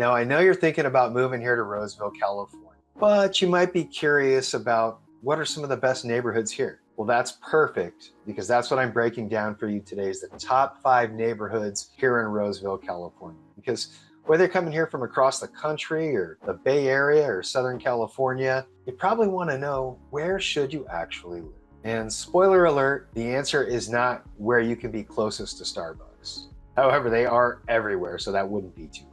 Now, I know you're thinking about moving here to Roseville, California, but you might be curious about what are some of the best neighborhoods here? Well, that's perfect because that's what I'm breaking down for you today is the top 5 neighborhoods here in Roseville, California. Because whether you're coming here from across the country or the Bay Area or Southern California, you probably want to know where should you actually live? And spoiler alert, the answer is not where you can be closest to Starbucks. However, they are everywhere, so that wouldn't be too hard.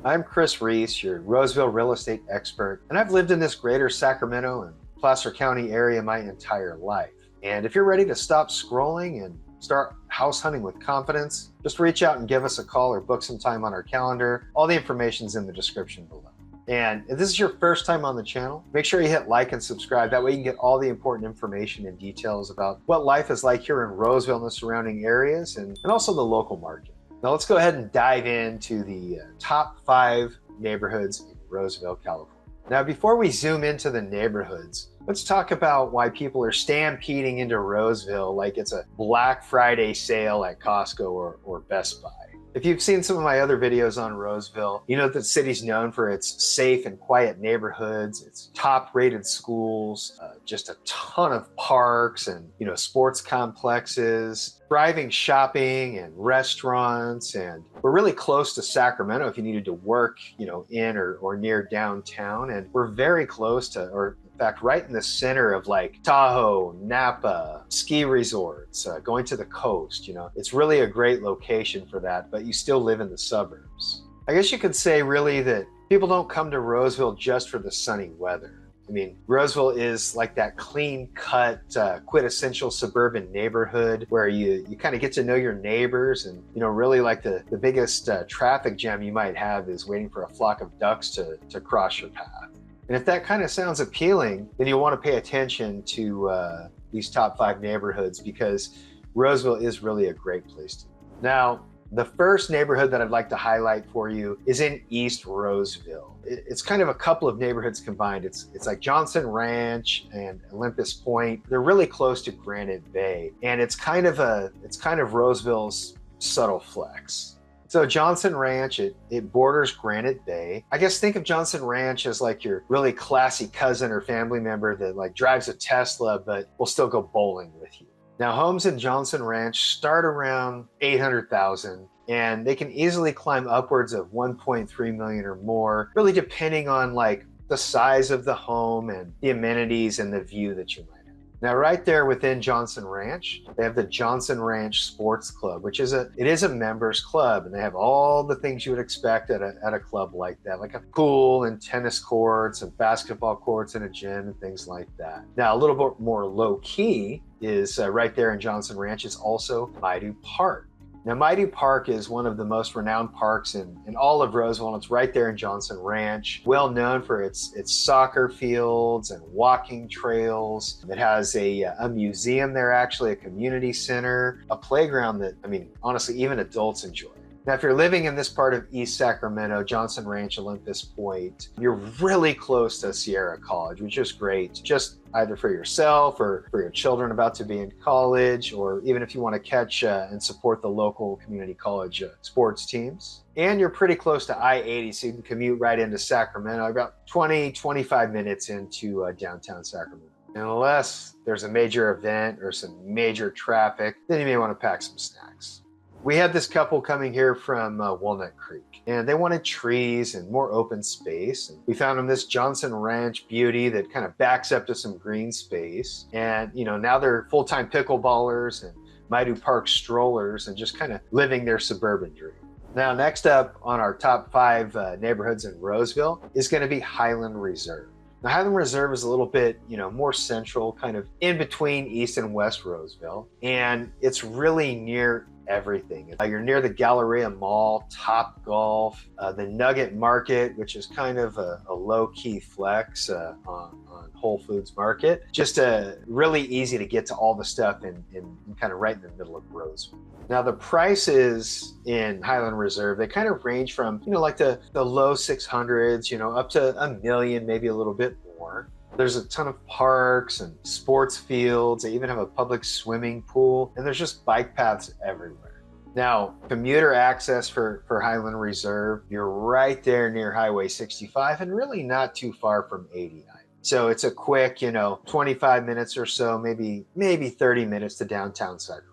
I'm Chris Reese, your Roseville real estate expert, and I've lived in this greater Sacramento and Placer County area my entire life. And if you're ready to stop scrolling and start house hunting with confidence, just reach out and give us a call or book some time on our calendar. All the information's in the description below. And if this is your first time on the channel, make sure you hit like and subscribe. That way you can get all the important information and details about what life is like here in Roseville and the surrounding areas and also the local market. Now let's go ahead and dive into the top 5 neighborhoods in Roseville, California. Now, before we zoom into the neighborhoods, let's talk about why people are stampeding into Roseville like it's a Black Friday sale at Costco or Best Buy. If you've seen some of my other videos on Roseville, you know that the city's known for its safe and quiet neighborhoods, its top-rated schools, just a ton of parks and sports complexes, thriving shopping and restaurants, and we're really close to Sacramento if you needed to work, in or near downtown, and we're very close to, or in fact, right in the center of like Tahoe, Napa, ski resorts, going to the coast. It's really a great location for that, but you still live in the suburbs. I guess you could say really that people don't come to Roseville just for the sunny weather. I mean, Roseville is like that clean-cut, quintessential suburban neighborhood where you kind of get to know your neighbors, and really like the biggest traffic jam you might have is waiting for a flock of ducks to cross your path. And if that kind of sounds appealing, then you'll want to pay attention to these top 5 neighborhoods because Roseville is really a great place to live. Now, the first neighborhood that I'd like to highlight for you is in East Roseville. It's kind of a couple of neighborhoods combined. It's like Johnson Ranch and Olympus Point. They're really close to Granite Bay, and it's kind of Roseville's subtle flex. So Johnson Ranch, it borders Granite Bay. I guess think of Johnson Ranch as like your really classy cousin or family member that like drives a Tesla but will still go bowling with you. Now, homes in Johnson Ranch start around $800,000, and they can easily climb upwards of $1.3 million or more, really depending on like the size of the home and the amenities and the view that you might have. Now, right there within Johnson Ranch, they have the Johnson Ranch Sports Club, which is a members club, and they have all the things you would expect at a club like that, like a pool and tennis courts and basketball courts and a gym and things like that. Now, a little bit more low key is right there in Johnson Ranch is also Maidu Park. Now, Maidu Park is one of the most renowned parks in all of Roseville, and it's right there in Johnson Ranch. Well known for its soccer fields and walking trails. It has a museum there, actually, a community center, a playground that, honestly, even adults enjoy. Now, if you're living in this part of East Sacramento, Johnson Ranch, Olympus Point, you're really close to Sierra College, which is great, just either for yourself or for your children about to be in college, or even if you want to catch and support the local community college sports teams. And you're pretty close to I-80, so you can commute right into Sacramento, about 20-25 minutes into downtown Sacramento. Unless there's a major event or some major traffic, then you may want to pack some snacks. We had this couple coming here from Walnut Creek, and they wanted trees and more open space. And we found them this Johnson Ranch beauty that kind of backs up to some green space. And, now they're full-time pickleballers and Maidu Park strollers and just kind of living their suburban dream. Now, next up on our top 5 neighborhoods in Roseville is going to be Highland Reserve. Now, Highland Reserve is a little bit, more central, kind of in between East and West Roseville, and it's really near everything. You're near the Galleria Mall, Top Golf, the Nugget Market, which is kind of a low-key flex on Whole Foods Market. Just really easy to get to all the stuff in kind of right in the middle of Roseville. Now, the prices in Highland Reserve, they kind of range from, like the low 600s, up to $1 million, maybe a little bit more. There's a ton of parks and sports fields. They even have a public swimming pool, and there's just bike paths everywhere. Now, commuter access for Highland Reserve, you're right there near Highway 65 and really not too far from 89. So it's a quick, 25 minutes or so, maybe 30 minutes to downtown Sacramento.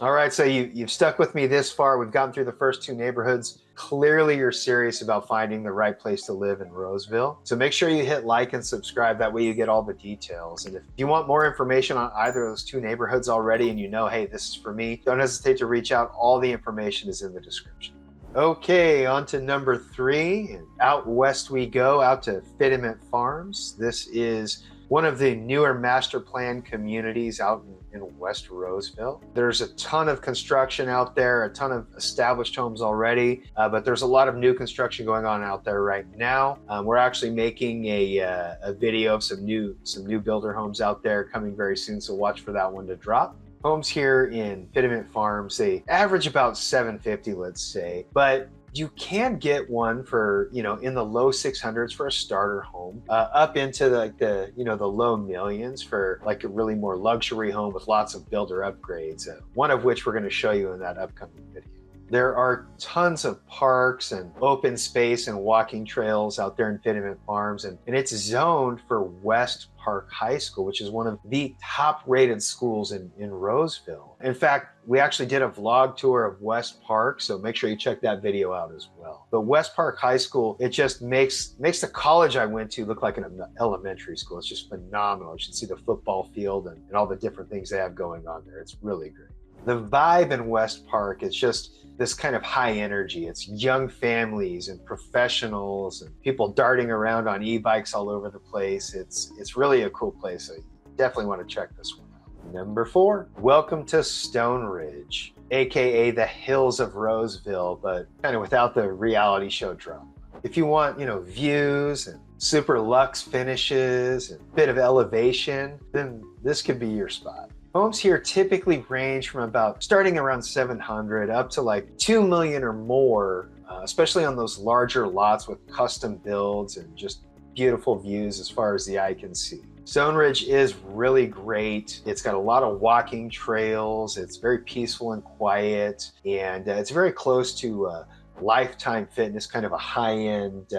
All right, so you've stuck with me this far. We've gotten through the first two neighborhoods. Clearly, you're serious about finding the right place to live in Roseville. So make sure you hit like and subscribe. That way you get all the details. And if you want more information on either of those two neighborhoods already and you know, hey, this is for me, don't hesitate to reach out. All the information is in the description. Okay, on to number 3. Out west we go, out to Fiddyment Farms. This is one of the newer master plan communities out in West Roseville. There's a ton of construction out there, a ton of established homes already, but there's a lot of new construction going on out there right now. We're actually making a video of some new builder homes out there coming very soon, so watch for that one to drop. Homes here in Fiddyment Farms, they average about $750, let's say, but you can get one for, in the low 600s for a starter home, up into the low millions for like a really more luxury home with lots of builder upgrades, one of which we're going to show you in that upcoming video. There are tons of parks and open space and walking trails out there in Fiddyment Farms, and it's zoned for Westpark High School, which is one of the top-rated schools in Roseville. In fact, we actually did a vlog tour of Westpark, so make sure you check that video out as well. But Westpark High School, it just makes the college I went to look like an elementary school. It's just phenomenal. You should see the football field and all the different things they have going on there. It's really great. The vibe in Westpark is just this kind of high energy. It's young families and professionals and people darting around on e-bikes all over the place. It's really a cool place. So you definitely want to check this one out. Number 4, welcome to Stoneridge, aka the hills of Roseville, but kind of without the reality show drama. If you want, views and super luxe finishes and a bit of elevation, then this could be your spot. Homes here typically range from starting around 700 up to like 2 million or more, especially on those larger lots with custom builds and just beautiful views as far as the eye can see. Stoneridge is really great. It's got a lot of walking trails. It's very peaceful and quiet, and it's very close to Lifetime Fitness, kind of a high-end,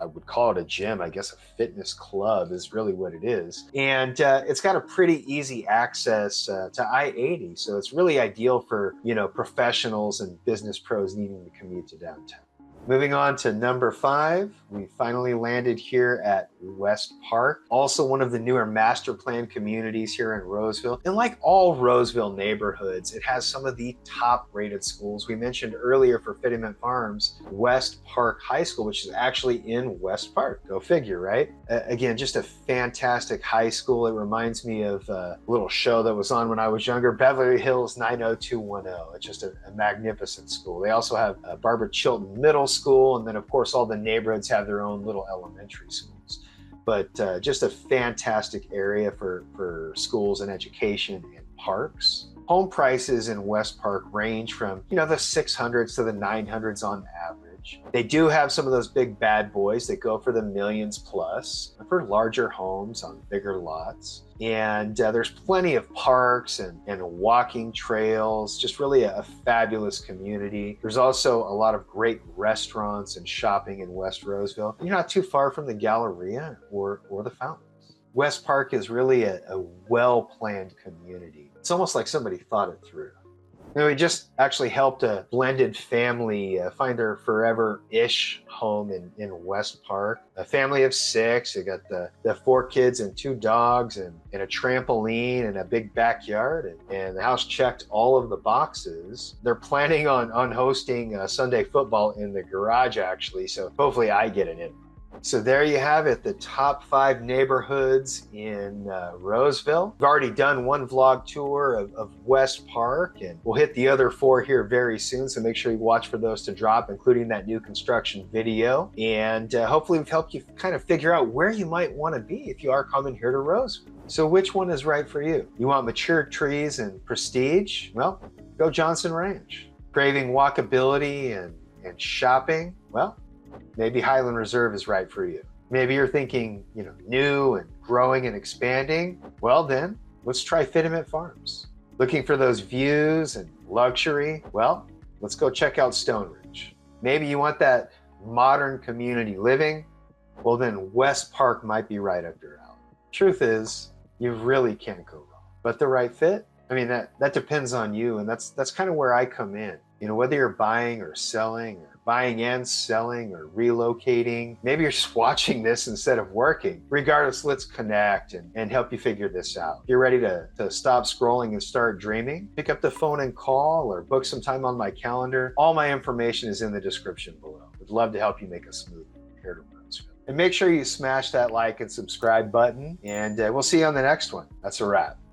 I would call it a gym, I guess a fitness club is really what it is. And it's got a pretty easy access to I-80. So it's really ideal for, professionals and business pros needing to commute to downtown. Moving on to number 5, we finally landed here at Westpark, also one of the newer master plan communities here in Roseville. And like all Roseville neighborhoods, it has some of the top rated schools. We mentioned earlier for Fiddyment Farms, Westpark High School, which is actually in Westpark. Go figure, right? Again, just a fantastic high school. It reminds me of a little show that was on when I was younger, Beverly Hills 90210. It's just a magnificent school. They also have Barbara Chilton Middle School, and then of course all the neighborhoods have their own little elementary schools. But just a fantastic area for schools and education and parks. Home prices in Westpark range from the 600s to the 900s on average. They do have some of those big bad boys that go for the millions plus for larger homes on bigger lots. And there's plenty of parks and walking trails, just really a fabulous community. There's also a lot of great restaurants and shopping in West Roseville. You're not too far from the Galleria or the fountains. Westpark is really a well-planned community. It's almost like somebody thought it through. We just actually helped a blended family find their forever-ish home in Westpark. A family of 6. They got the 4 kids and 2 dogs and a trampoline and a big backyard. And the house checked all of the boxes. They're planning on hosting Sunday football in the garage, actually. So hopefully I get an invite. So there you have it, the top 5 neighborhoods in Roseville. We've already done one vlog tour of Westpark, and we'll hit the other 4 here very soon. So make sure you watch for those to drop, including that new construction video. And hopefully we've helped you kind of figure out where you might want to be if you are coming here to Roseville. So which one is right for you? You want mature trees and prestige? Well, go Johnson Ranch. Craving walkability and shopping? Well, maybe Highland Reserve is right for you. Maybe you're thinking, new and growing and expanding. Well then, let's try Fiddyment Farms. Looking for those views and Luxury? Well, let's go check out Stoneridge. Maybe you want that modern community living? Well, then Westpark might be right up your alley. Truth is, you really can't go wrong. But the right fit? I mean, that depends on you, and that's kind of where I come in. You know, whether you're buying or selling, or buying and selling, or relocating, maybe you're just watching this instead of working. Regardless, let's connect and help you figure this out. If you're ready to stop scrolling and start dreaming, pick up the phone and call, or book some time on my calendar. All my information is in the description below. Would love to help you make a smooth move here to Roseville. And make sure you smash that like and subscribe button, and we'll see you on the next one. That's a wrap.